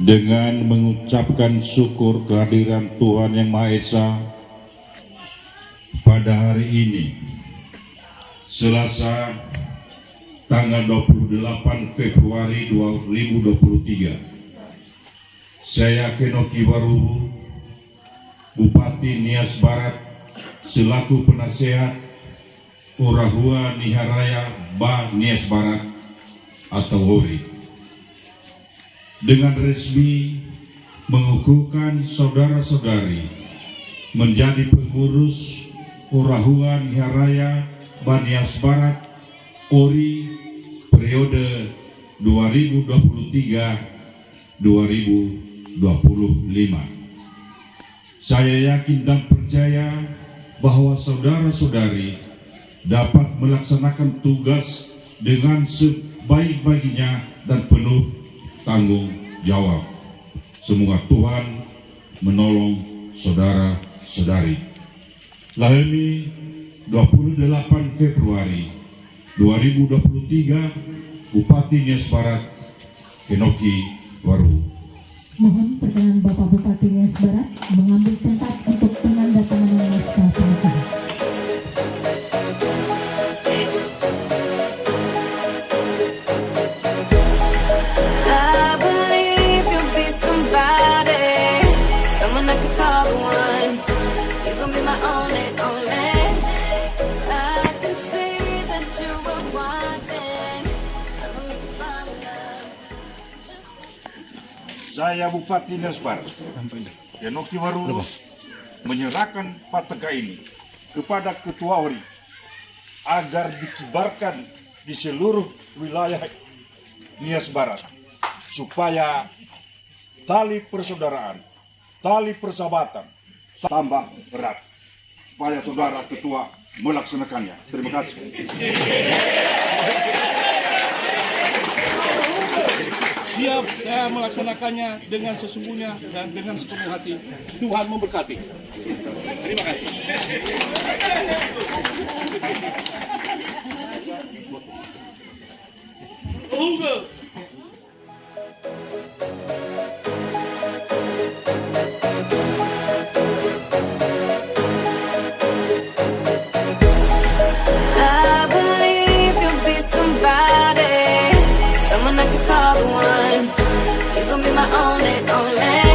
dengan mengucapkan syukur kehadiran Tuhan Yang Maha Esa pada hari ini, Selasa tanggal 28 Februari 2023. Saya Kenoki Waruhu, Bupati Nias Barat, selaku penasehat Urahua Niharaya Ba Nias Barat atau Hori, dengan resmi mengukuhkan saudara-saudari menjadi pengurus Urahua Niharaya Ba Nias Barat Ori periode 2023-2025. Saya yakin dan percaya bahwa saudara-saudari dapat melaksanakan tugas dengan sebaik-baiknya dan penuh tanggung jawab. Semoga Tuhan menolong saudara-saudari. Lahirnya 28 Februari 2023, Bupati Nias Barat, Kenoki Waruhu. Mohon perkenan Bapak Bupati Nias Barat mengambil tempat untuk penandatanganan naskah pernikahan. Someone I could call the one. You're gonna be my only, only. I can see that you were watching. I'ma make you fall in love. Saya Bupati Nias Barat, Kenoki Waruhu, menyerahkan pataka ini kepada Ketua Ori agar dikibarkan di seluruh wilayah Nias Barat supaya tali persaudaraan, tali persahabatan tambah berat, supaya saudara ketua melaksanakannya. Terima kasih. Siap saya melaksanakannya dengan sesungguhnya dan dengan sepenuh hati. Tuhan memberkati. Terima kasih. I believe you'll be somebody. Someone I could call the one. You're gonna be my only, only.